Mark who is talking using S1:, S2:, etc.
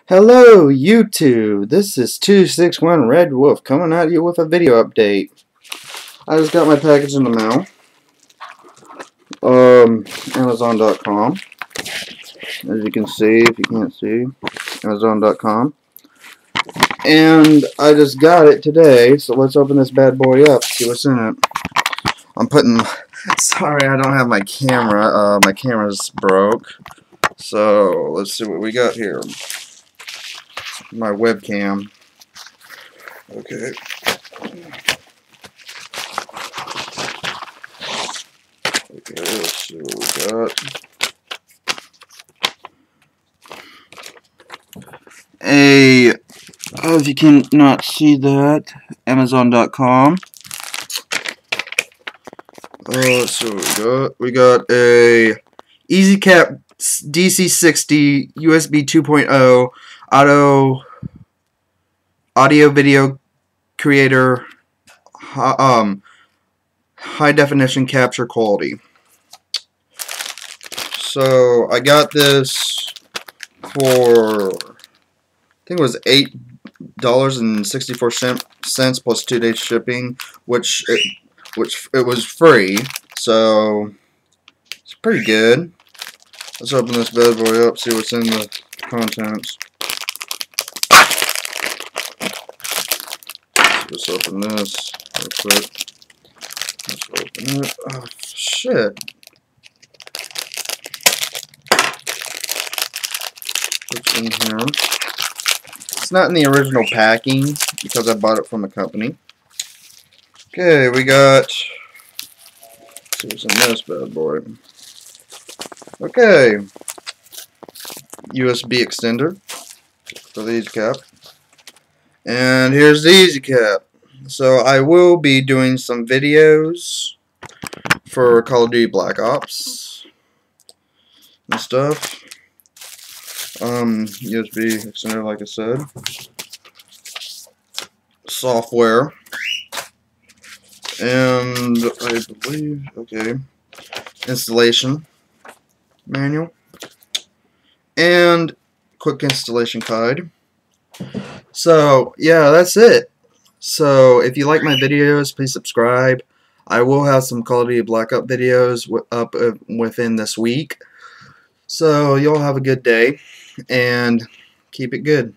S1: Hello YouTube, this is 261 Red Wolf coming at you with a video update. I just got my package in the mail. Amazon.com. As you can see, if you can't see, Amazon.com. And I just got it today, so let's open this bad boy up, see what's in it. Sorry I don't have my camera, my camera's broke. So, let's see what we got here. My webcam. Okay. Okay, let's see what we got. If you can not see that, Amazon.com. Let's see what we got. We got a EasyCap DC60 USB 2.0 audio video creator, high definition capture quality. So I got this for, I think it was $8.64 plus 2 days shipping, which it was free. So it's pretty good. Let's open this bad boy up, see what's in the contents. Let's open this real quick. Let's open it. Oh, shit. What's in here? It's not in the original packing because I bought it from the company. Okay, we got, let's see what's in this bad boy. Okay, USB extender for the EasyCap. And here's the EasyCap. So I will be doing some videos for COD Black Ops and stuff. USB extender, like I said. Software. And I believe, okay, installation manual. And quick installation guide. So, yeah, that's it. So, if you like my videos, please subscribe. I will have some COD Black Ops videos up within this week. So, y'all have a good day, and keep it good.